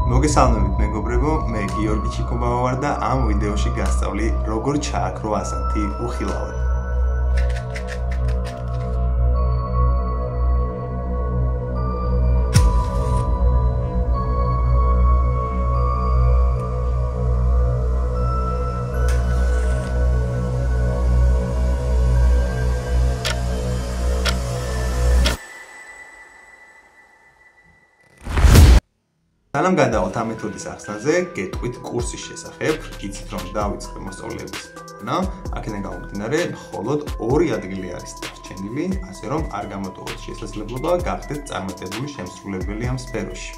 მოგესალმებით მეგობრებო, მე გიორგი ჩიკობავა ვარ და ამ ვიდეოში გასწავლი როგორ ჩააქრო ასანთი უხილავად. სანამ გადავალთ ამ მეთოდის ახსნაზე, გეტყვით კურსის შესახებ, იცით რომ დავიწყე მოსწავლეების და აქედან გამომდინარე, მხოლოდ 2 ადგილი არის დარჩენილი, ასე რომ არ გამოტოვოთ შესაძლებლობა გახდეთ წარმატებული შემსრულებელი ამ სფეროში.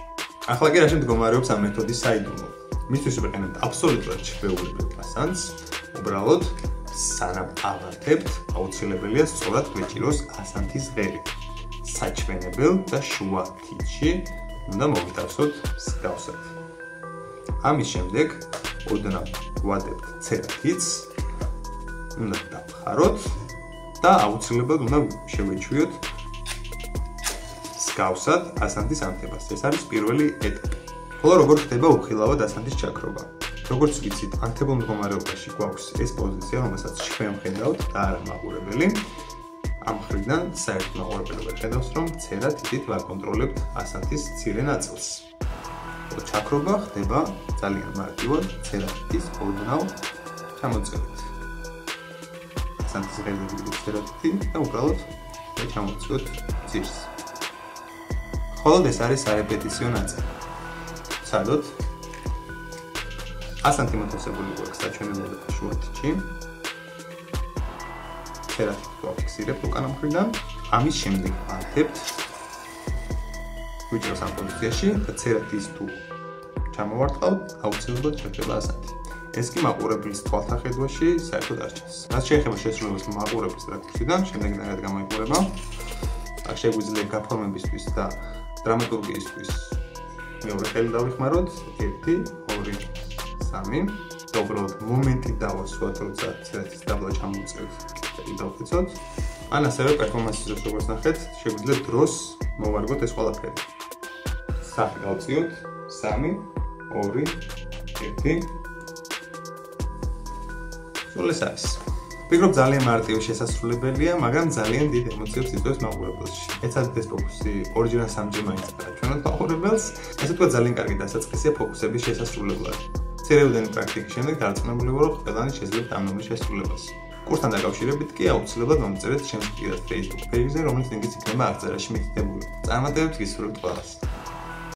ახლა კი რაში მდგომარეობს ამ მეთოდის საიდუმლო? მისთვის ვიყენებთ აბსოლუტურად ჩვეულებრივ ასანთს, უბრალოდ სანამ ავარდებთ, აუცილებელია სწორად გვეჭიროს ასანთის ღერი. საჩვენებელ და შუა თითში უნდა მოვითავსოთ მსგავსად. ამის შემდეგ ოდნავ ვადებთ ცერათიც, უნდა დავხაროთ და აუცილებლად უნდა შევეჩვიოთ მსგავსად ასანთის ანთებას. ეს არის პირველი ეტაპი. ხოლო როგორ ხდება უხილავად ასანთის ჩაქრობა? როგორც ვიცით, ანთებულ მდგომარეობაში გვაქვს ეს პოზიცია, რომელსაც ჩვენ ვხედავთ და არა მაყურებელი. ამ მხრიდან საერთო მაყურებელი ხედავს, რომ ცერა თითით ვაკონტროლებთ ასანთის მცირე ნაწილს. ჩაქრობა ხდება ძალიან მარტივად ცერათის ოდნავ ჩამოწევით. ასანთის ღერზე ვიგდოთ ცერათი და უბრალოდ ჩამოვწევთ ძირს. ხოლო ეს არის სარეპეტიციო ნაწილი. ვცადოთ. ასანთი მოთავსებული გვაქვს საჩვენებელ და შუა თითში. ცერათი ვაფიქსირებთ უკანა მხრიდან. ამის შემდეგ ვარდებთ ვიჭერს ამ პოზიციაში და ცერათის თუ ჩამოვარტყავთ, აუცილებლად შექრება ასანთი. ეს კი მაყურებლის თვალთახედვაში საერთოდ არ ჩანს. რაც შეეხება შესრულებას მაყურებლის რაკურსიდან, შემდეგნაირად გამოიყურება. აქ შეგვიძლია გაფორმებისთვის და დრამატურგიისთვის მეორე ხელი დავიხმაროთ. 1, 2, 3 და უბრალოდ მომენტი დავასვათ, როცა ცერათის დაბლა ჩამოვწევთ. დავხიცოთ. ან ასევე პერფორმანსის დროს როგორც ნახეთ, შეგვიძლია დროს მოვარგოთ ეს ყველაფერი. სახე გავწიოთ 3, 2, 1. სულ ეს არის. ვფიქრობ ძალიან მარტივი შესასრულებელია, მაგრამ ძალიან დიდ ემოციებს იწვევს მაყურებელში. ეცადეთ ეს ფოკუსი ორჯერ ან სამჯერ მაინც დააჩვენოთ მაყურებელს. ასე თქვა ძალიან კარგი დასაწყისია ფოკუსების შესასრულებლად. მცირეოდენი პრაქტიკის შემდეგ დარწმუნებული ვარ, რომ ყველანი შეძლებთ ამ ნომრის შესრულებას. კურსთან დაკავშირებით კი აუცილებლად მომწერეთ ჩემს პირად Facebook page-ზე, რომელიც ლინკიც იქნება აღწერაში მითითებული. წარმატებებს გისურვებთ ყველას.